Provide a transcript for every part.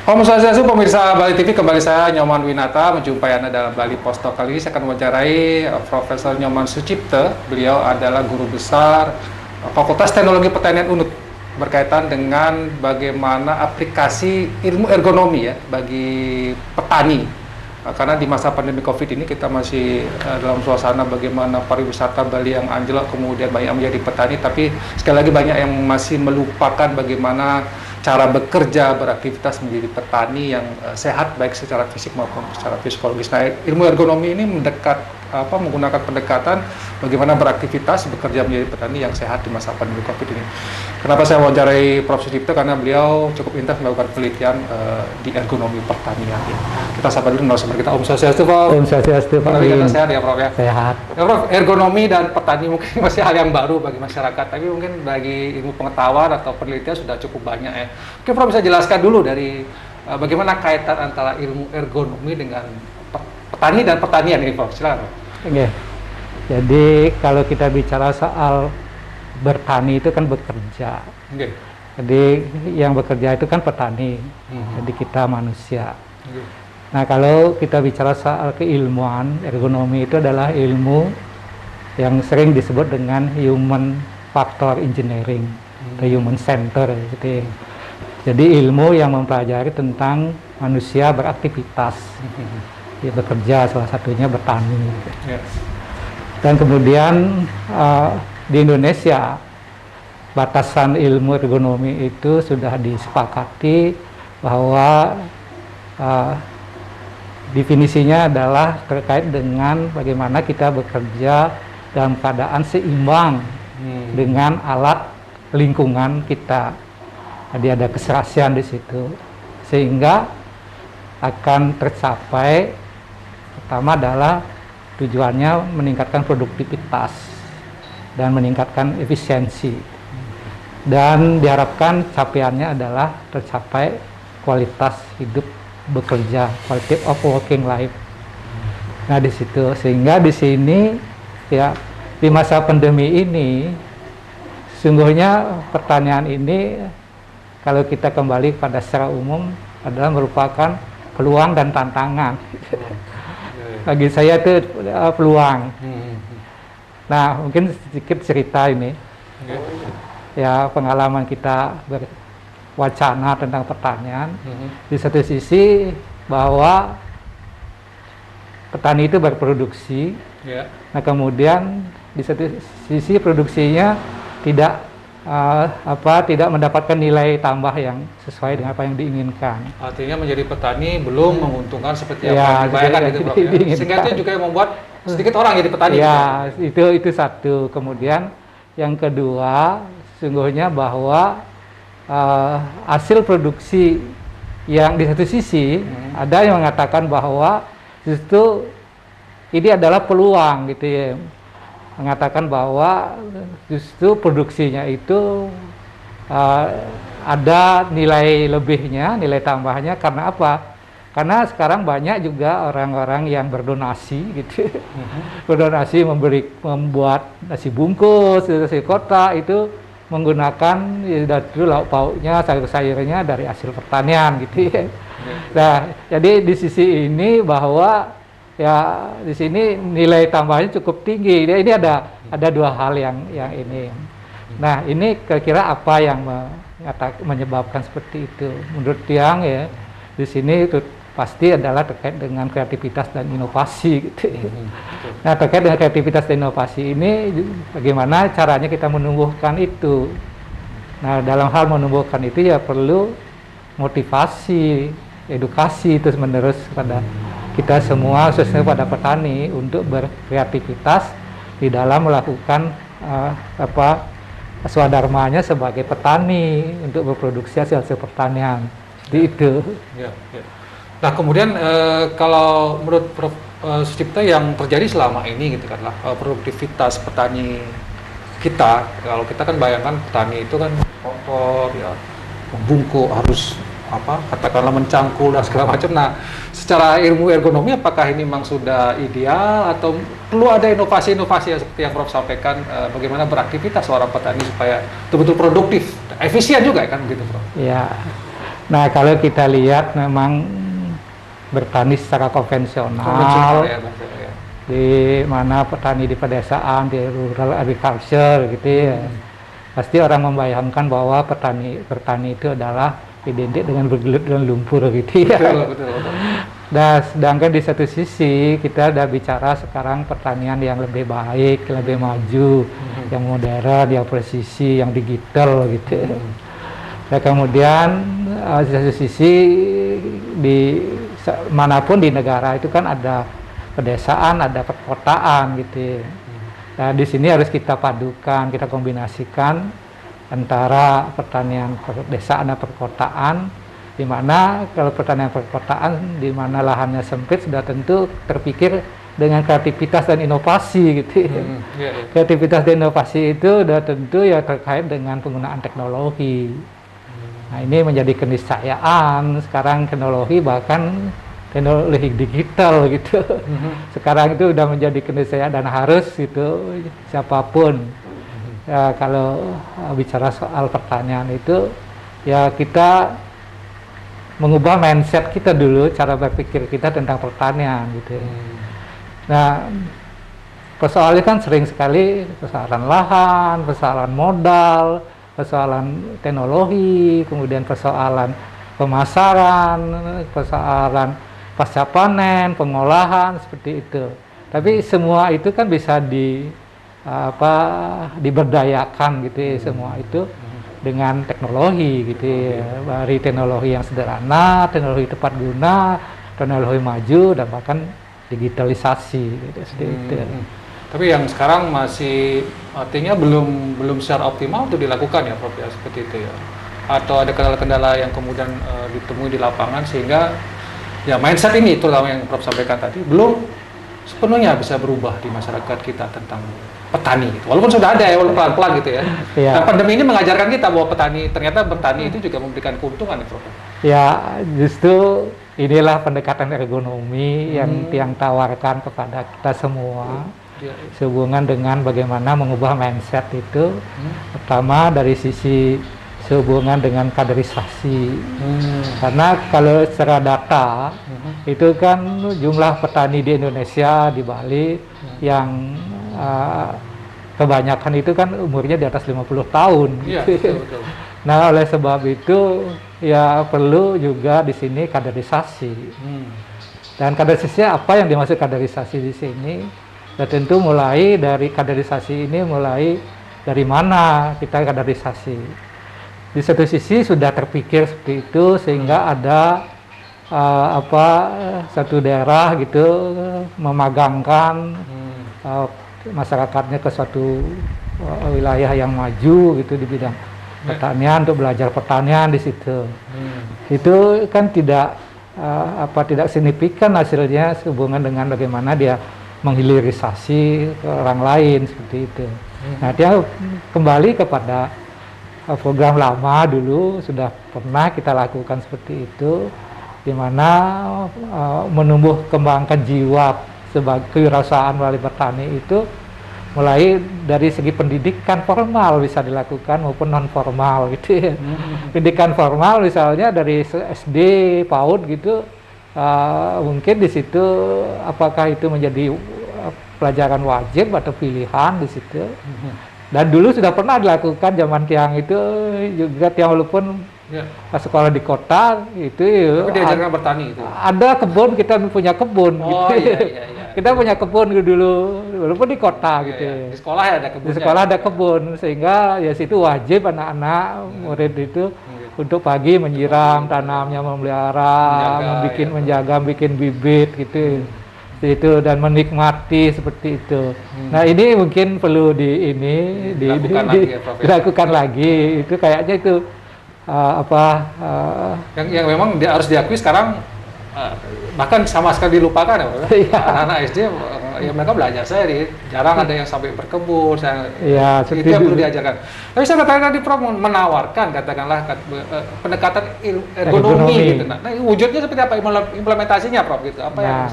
Om Swastiastu, pemirsa Bali TV, kembali saya Nyoman Winata menjumpai Anda dalam Bali Post Talk. Kali ini saya akan mewawancarai Profesor Nyoman Sucipto. Beliau adalah guru besar Fakultas Teknologi Pertanian UNUD berkaitan dengan bagaimana aplikasi ilmu ergonomi ya bagi petani. Karena di masa pandemi Covid ini kita masih dalam suasana bagaimana pariwisata Bali yang anjlok, kemudian banyak yang menjadi petani, tapi sekali lagi banyak yang masih melupakan bagaimana cara bekerja, beraktivitas menjadi petani yang sehat baik secara fisik maupun secara psikologis. Nah, ilmu ergonomi ini menggunakan pendekatan bagaimana beraktivitas, bekerja menjadi petani yang sehat di masa pandemi Covid ini. Kenapa saya wawancarai Prof. Sucipto? Karena beliau cukup intens melakukan penelitian di ergonomi pertanian. Ya. Kita sapa dulu narasumber kita. Om Swastiastu, Prof. Om Swastiastu, Pak. Sehat ya, Prof ya? Sehat. Ya, Prof, ergonomi dan petani mungkin masih hal yang baru bagi masyarakat, tapi mungkin bagi ilmu pengetahuan atau penelitian sudah cukup banyak ya. Mungkin Prof bisa jelaskan dulu dari bagaimana kaitan antara ilmu ergonomi dengan petani dan pertanian ini, Prof. Silakan, Prof. Oke. Jadi kalau kita bicara soal bertani itu kan bekerja. Okay. Jadi yang bekerja itu kan petani. Jadi kita manusia. Okay. Nah, kalau kita bicara soal keilmuan, ergonomi itu adalah ilmu yang sering disebut dengan human factor engineering atau human center gitu. Jadi ilmu yang mempelajari tentang manusia beraktivitas. Ya, bekerja, salah satunya bertani. Yeah. Dan kemudian di Indonesia batasan ilmu ergonomi itu sudah disepakati bahwa definisinya adalah terkait dengan bagaimana kita bekerja dalam keadaan seimbang dengan alat lingkungan kita. Jadi ada keserasian di situ sehingga akan tercapai, pertama adalah tujuannya meningkatkan produktivitas dan meningkatkan efisiensi, dan diharapkan capaiannya adalah tercapai kualitas hidup bekerja, quality of working life. Nah, di situ sehingga di sini ya di masa pandemi ini sungguhnya pertanian ini kalau kita kembali pada secara umum adalah merupakan peluang dan tantangan. Bagi saya itu peluang. Nah, mungkin sedikit cerita ini. Ya, pengalaman kita berwacana tentang pertanian. Di satu sisi bahwa petani itu berproduksi. Nah, kemudian di satu sisi produksinya tidak mendapatkan nilai tambah yang sesuai dengan apa yang diinginkan. Artinya menjadi petani belum menguntungkan seperti apa yang dibayangkan gitu, Prof. Ya? Sehingga itu juga yang membuat sedikit orang jadi petani. Ya, gitu. Itu satu. Kemudian yang kedua, sungguhnya bahwa hasil produksi yang di satu sisi ada yang mengatakan bahwa justru ini adalah peluang gitu ya. Mengatakan bahwa justru produksinya itu ada nilai lebihnya, nilai tambahnya. Karena apa? Karena sekarang banyak juga orang-orang yang berdonasi gitu. Berdonasi membuat nasi bungkus, nasi kotak itu menggunakan itu lauk pauknya, sayur-sayurnya dari hasil pertanian gitu ya. Nah, jadi di sisi ini bahwa ya di sini nilai tambahnya cukup tinggi. Ini ada dua hal yang ini. Nah, ini kira-kira apa yang menyebabkan seperti itu? Menurut Tiang ya, di sini itu pasti adalah terkait dengan kreativitas dan inovasi gitu. Nah, terkait dengan kreativitas dan inovasi ini bagaimana caranya kita menumbuhkan itu? Nah, dalam hal menumbuhkan itu ya perlu motivasi, edukasi terus-menerus pada kita semua, khususnya pada petani, untuk berkreativitas di dalam melakukan swadharmanya sebagai petani untuk berproduksi hasil pertanian. Jadi itu. Ya, ya. Nah, kemudian kalau menurut Prof. Sucipto yang terjadi selama ini gitu kan lah, produktivitas petani kita, kalau kita kan bayangkan petani itu kan kotor ya, membungkuk, harus katakanlah mencangkul dan segala macam. Nah, secara ilmu ergonomi apakah ini memang sudah ideal atau perlu ada inovasi-inovasi seperti yang Prof sampaikan, bagaimana beraktivitas seorang petani supaya betul-betul produktif, efisien juga kan begitu, Prof? Ya. Nah, kalau kita lihat memang bertani secara konvensional ya. di mana petani di pedesaan, di rural agriculture gitu ya. Pasti orang membayangkan bahwa bertani itu adalah identik dengan bergelut dan lumpur gitu ya. Betul. Nah, sedangkan di satu sisi kita udah bicara sekarang pertanian yang lebih baik, lebih maju, yang modern, yang presisi, yang digital gitu. Nah, kemudian di satu sisi manapun di negara itu kan ada pedesaan, ada perkotaan gitu. Nah, di sini harus kita padukan, kita kombinasikan antara pertanian pedesaan dan perkotaan, di mana kalau pertanian perkotaan di mana lahannya sempit sudah tentu terpikir dengan kreativitas dan inovasi gitu. Kreativitas dan inovasi itu sudah tentu ya terkait dengan penggunaan teknologi. Nah, ini menjadi keniscayaan sekarang teknologi, bahkan teknologi digital gitu. Sekarang itu sudah menjadi keniscayaan dan harus itu siapapun. Ya, kalau bicara soal pertanian itu ya kita mengubah mindset kita dulu, cara berpikir kita tentang pertanian gitu. Nah, persoalannya kan sering sekali persoalan lahan, persoalan modal, persoalan teknologi, kemudian persoalan pemasaran, persoalan pasca panen, pengolahan seperti itu. Tapi semua itu kan bisa diberdayakan gitu ya, semua itu dengan teknologi gitu ya. Dari teknologi yang sederhana, teknologi tepat guna, teknologi maju, dan bahkan digitalisasi gitu, seperti itu. Tapi yang sekarang masih artinya belum secara optimal untuk dilakukan ya, Prof, ya, seperti itu ya. Atau ada kendala-kendala yang kemudian ditemui di lapangan sehingga ya mindset ini, itulah yang Prof sampaikan tadi, belum sepenuhnya bisa berubah di masyarakat kita tentang petani gitu. Walaupun sudah ada ya, walaupun pelan-pelan gitu ya. Nah, pandemi ini mengajarkan kita bahwa ternyata bertani itu juga memberikan keuntungan ya, Prof. Ya, justru inilah pendekatan ergonomi yang tawarkan kepada kita semua. Sehubungan dengan bagaimana mengubah mindset itu, pertama dari sisi sehubungan dengan kaderisasi. Karena kalau secara data itu kan jumlah petani di Indonesia, di Bali yang kebanyakan itu kan umurnya di atas 50 tahun. Iya, gitu. betul. Nah, oleh sebab itu ya perlu juga di sini kaderisasi. Dan kaderisasi apa yang dimaksud kaderisasi di sini? Ya tentu mulai dari kaderisasi ini, mulai dari mana kita kaderisasi. Di satu sisi sudah terpikir seperti itu sehingga ada satu daerah gitu memagangkan masyarakatnya ke suatu wilayah yang maju gitu di bidang pertanian, untuk belajar pertanian di situ. Itu kan tidak signifikan hasilnya sehubungan dengan bagaimana dia menghilirisasi ke orang lain seperti itu. Nah, dia kembali kepada program lama dulu sudah pernah kita lakukan seperti itu, di mana menumbuh kembangkan jiwa sebagai kewirausahaan melalui bertani itu mulai dari segi pendidikan formal bisa dilakukan maupun non formal gitu ya. Pendidikan formal misalnya dari SD, PAUD gitu, mungkin di situ apakah itu menjadi pelajaran wajib atau pilihan di situ. Dan dulu sudah pernah dilakukan zaman tiang itu juga, tiang walaupun sekolah di kota itu. Tapi diajarkan bertani itu. Ada kebun, kita punya kebun gitu. Iya. Kita punya kebun dulu walaupun di kota gitu. Di sekolah ya ada kebun. Di sekolah ada kebun, sehingga ya situ wajib anak-anak murid itu untuk pagi menyiram tanamnya, memelihara, menjaga, bikin bibit gitu. Itu dan menikmati seperti itu. Nah, ini mungkin perlu dilakukan lagi. Itu kayaknya itu yang memang harus diakui sekarang bahkan sama sekali dilupakan ya, Pak. Anak-anak SD ya mereka belajar sendiri. Jarang ada yang sampai berkebun. Ya, itu yang perlu diajarkan. Tapi saya katakan tadi Prof menawarkan katakanlah pendekatan ergonomi gitu. Nah, wujudnya seperti apa implementasinya Prof gitu? Apa yang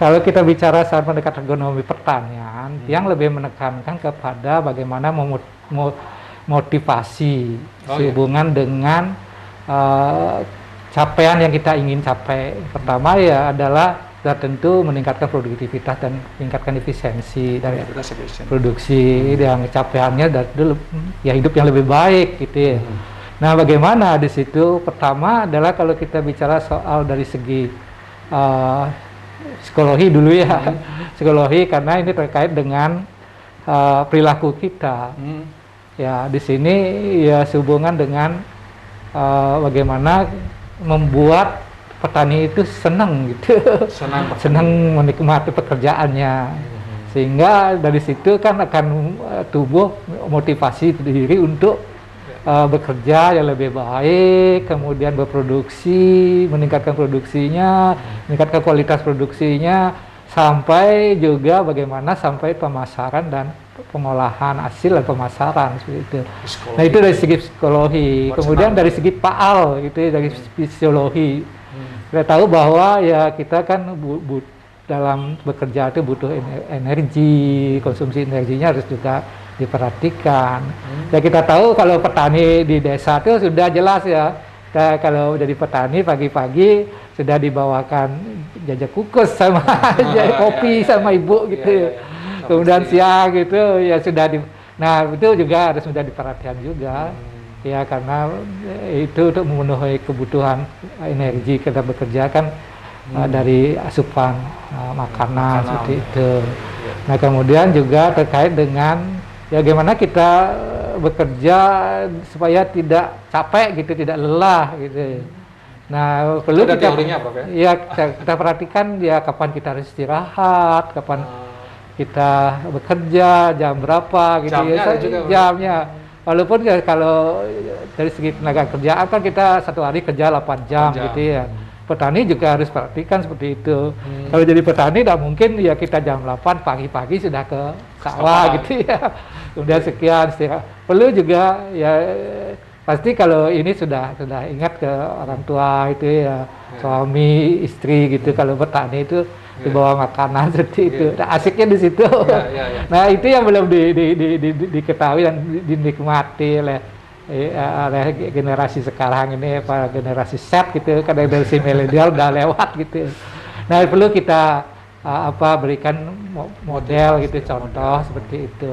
kalau kita bicara soal pendekatan ergonomi pertanian, yang lebih menekankan kepada bagaimana motivasi sehubungan dengan capaian yang kita ingin capai. Pertama ya adalah tentu meningkatkan produktivitas dan meningkatkan efisiensi dari produksi yang capaiannya dari ya hidup yang lebih baik gitu ya. Nah, bagaimana di situ? Pertama adalah kalau kita bicara soal dari segi psikologi dulu ya, psikologi karena ini terkait dengan perilaku kita. Ya, di sini ya sehubungan dengan bagaimana membuat petani itu senang gitu, senang menikmati pekerjaannya, sehingga dari situ kan akan tumbuh motivasi diri untuk bekerja yang lebih baik, kemudian berproduksi, meningkatkan produksinya, meningkatkan kualitas produksinya, sampai juga bagaimana sampai pemasaran dan pengolahan hasil dan pemasaran seperti itu. Nah, itu dari segi psikologi. Kemudian dari segi PAL gitu, dari fisiologi. Kita tahu bahwa ya kita kan dalam bekerja itu butuh energi, konsumsi energinya harus juga diperhatikan. Ya kita tahu kalau petani di desa itu sudah jelas ya. Kalau jadi petani pagi-pagi sudah dibawakan jajak kukus sama kopi sama ibu gitu. Kemudian siang gitu ya sudah nah itu juga harus sudah diperhatikan juga. Ya karena itu untuk memenuhi kebutuhan energi kita bekerja kan dari asupan makanan seperti itu. Nah kemudian juga terkait dengan ya gimana kita bekerja supaya tidak capek gitu, tidak lelah gitu. Nah perlu kita teorinya, Prof, ya kita perhatikan ya kapan kita harus istirahat, kapan kita bekerja, jam berapa gitu jamnya ya, jamnya. Walaupun ya kalau dari segi tenaga kerjaan kan kita satu hari kerja 8 jam gitu ya. Petani juga harus perhatikan seperti itu. Kalau jadi petani tidak mungkin ya kita jam 8 pagi-pagi sudah ke sawah gitu ya. Kemudian sekian istirahat. Perlu juga ya pasti kalau ini sudah ingat ke orang tua itu ya, suami, istri gitu. Kalau petani itu dibawa makanan seperti itu. Nah, asiknya di situ. Nah, itu yang belum diketahui dan dinikmati oleh generasi sekarang ini, para generasi Z gitu, kadang dari si milenial udah lewat gitu. Nah perlu kita berikan model gitu, contoh seperti itu.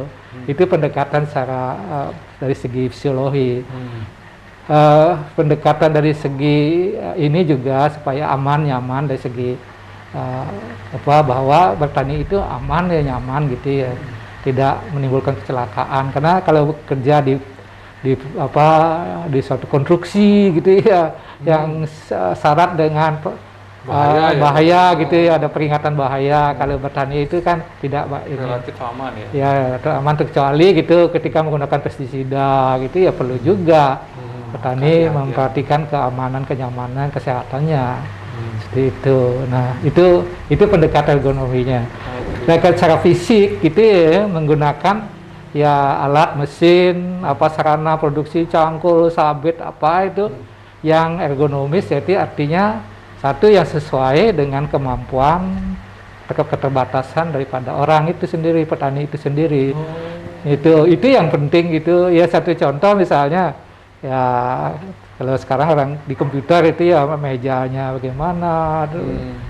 Itu pendekatan secara dari segi fisiologi. Pendekatan dari segi ini juga supaya aman, nyaman dari segi bahwa bertani itu aman ya, nyaman gitu ya, tidak menimbulkan kecelakaan. Karena kalau bekerja di suatu konstruksi gitu ya, yang syarat dengan bahaya gitu ya, ada peringatan bahaya. Kalau bertani itu kan tidak relatif aman ya. Ya aman kecuali gitu ketika menggunakan pestisida gitu ya, perlu juga petani memperhatikan keamanan, kenyamanan, kesehatannya seperti itu. Nah itu pendekatan ergonominya. Nah secara fisik gitu ya, menggunakan ya alat, mesin, sarana produksi, cangkul, sabit, itu yang ergonomis, jadi artinya satu yang sesuai dengan kemampuan, keterbatasan daripada orang itu sendiri, petani itu sendiri. Itu yang penting gitu ya. Satu contoh misalnya ya kalau sekarang orang di komputer itu ya mejanya bagaimana,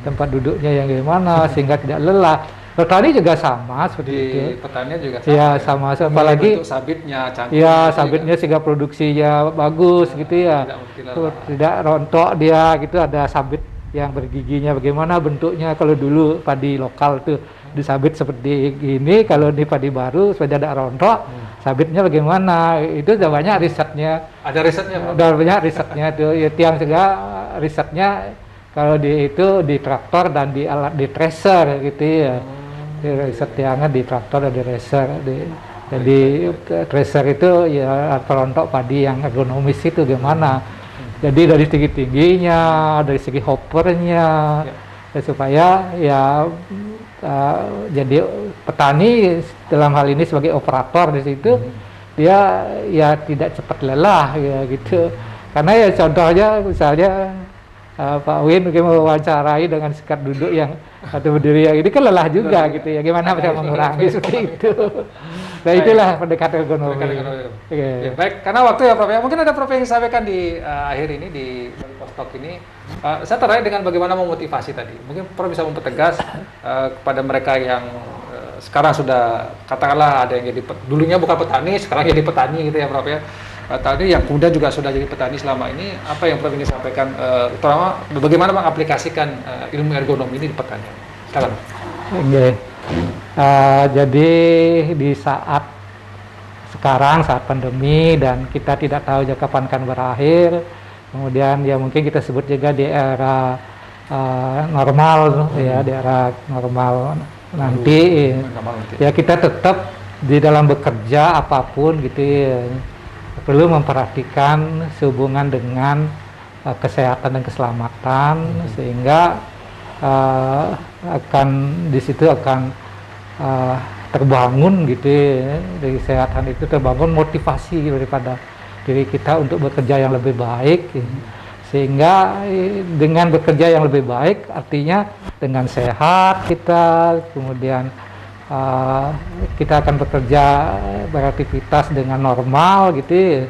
tempat duduknya yang bagaimana sehingga tidak lelah. Petani juga sama seperti itu. Petani juga sama. Ya sama, apalagi sabitnya, ya sabitnya sehingga produksinya bagus gitu ya. Tidak rontok dia gitu, ada sabit yang bergiginya bagaimana bentuknya. Kalau dulu padi lokal tuh disabit seperti ini, kalau di padi baru supaya tidak rontok, sabitnya bagaimana? Itu sudah banyak risetnya. Ada risetnya, Pak? Sudah banyak risetnya tuh. Ya tiang juga risetnya kalau itu di traktor dan di alat di tracer gitu ya. Riset tiangnya di traktor dan di tracer. Jadi tracer itu ya perontok padi yang ergonomis itu gimana? Jadi dari segi tingginya, dari segi hoppernya, supaya ya jadi petani dalam hal ini sebagai operator di situ dia ya tidak cepat lelah ya gitu. Karena ya contohnya misalnya Pak Win mungkin mewawancarai dengan sikap duduk yang atau berdiri yang ini kan lelah juga gitu ya. Gimana bisa mengurangi seperti itu. Nah itulah pendekatan ekonomi. Ya, baik, karena waktu ya Prof ya. Mungkin ada Prof yang sampaikan di akhir ini di Bali Postok ini. Saya tertarik dengan bagaimana memotivasi tadi. Mungkin Prof bisa mempertegas kepada mereka yang sekarang sudah katakanlah ada yang jadi dulunya bukan petani, sekarang jadi petani gitu ya Prof ya. Tadi yang kemudian juga sudah jadi petani selama ini, apa yang Prof ingin sampaikan, terutama bagaimana mengaplikasikan ilmu ergonomi ini di pertanian? Silakan. Oke. Jadi di saat sekarang, saat pandemi dan kita tidak tahu kapan akan berakhir, kemudian ya mungkin kita sebut juga di era normal ya, di era normal nanti, ya kita tetap di dalam bekerja apapun gitu ya, perlu memperhatikan sehubungan dengan kesehatan dan keselamatan sehingga akan di situ akan terbangun gitu ya, dari kesehatan itu terbangun motivasi daripada diri kita untuk bekerja yang lebih baik sehingga dengan bekerja yang lebih baik artinya dengan sehat kita kemudian kita akan bekerja beraktivitas dengan normal gitu ya.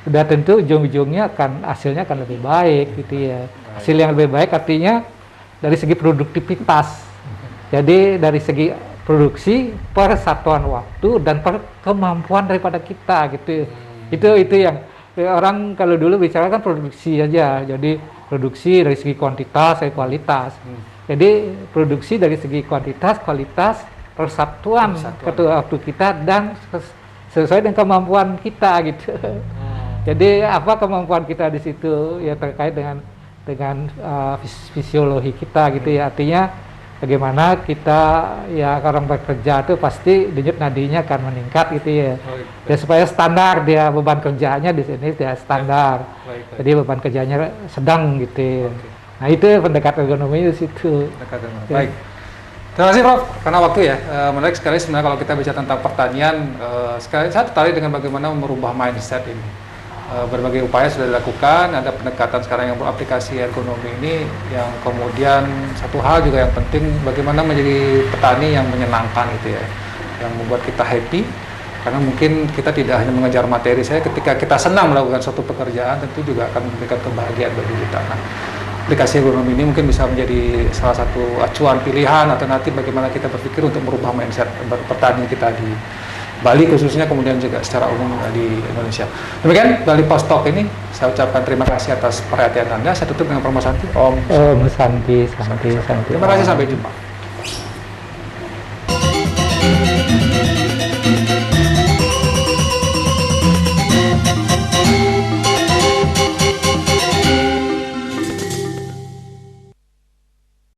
Sudah tentu ujung-ujungnya hasilnya akan lebih baik gitu ya. Hasil yang lebih baik artinya dari segi produktivitas. Jadi dari segi produksi per satuan waktu dan per kemampuan daripada kita gitu. Itu yang orang kalau dulu bicara kan produksi aja. Jadi produksi dari segi kuantitas dan kualitas. Jadi produksi dari segi kuantitas, kualitas persatuan waktu kita dan sesuai dengan kemampuan kita gitu. Jadi apa kemampuan kita di situ ya terkait dengan fisiologi kita gitu ya. Artinya bagaimana kita ya orang bekerja itu pasti denyut nadinya akan meningkat gitu ya. Ya supaya standar dia beban kerjanya di sini dia standar. Jadi beban kerjanya sedang gitu. Nah itu pendekatan ergonomi di situ. Baik. Terima kasih Prof, karena waktu ya, menarik sekali sebenarnya kalau kita bicara tentang pertanian, sekali saya tertarik dengan bagaimana merubah mindset ini. Berbagai upaya sudah dilakukan, ada pendekatan sekarang yang beraplikasi ergonomi ini, yang kemudian satu hal juga yang penting, bagaimana menjadi petani yang menyenangkan gitu ya, yang membuat kita happy, karena mungkin kita tidak hanya mengejar materi, ketika kita senang melakukan suatu pekerjaan, tentu juga akan memberikan kebahagiaan bagi kita. Nah, aplikasi ergonomi ini mungkin bisa menjadi salah satu acuan pilihan atau nanti bagaimana kita berpikir untuk merubah mindset petani kita di Bali khususnya, kemudian juga secara umum di Indonesia. Demikian Bali Postok ini, saya ucapkan terima kasih atas perhatian Anda. Saya tutup dengan Prof Santi. Om Santi. Terima kasih, sampai jumpa.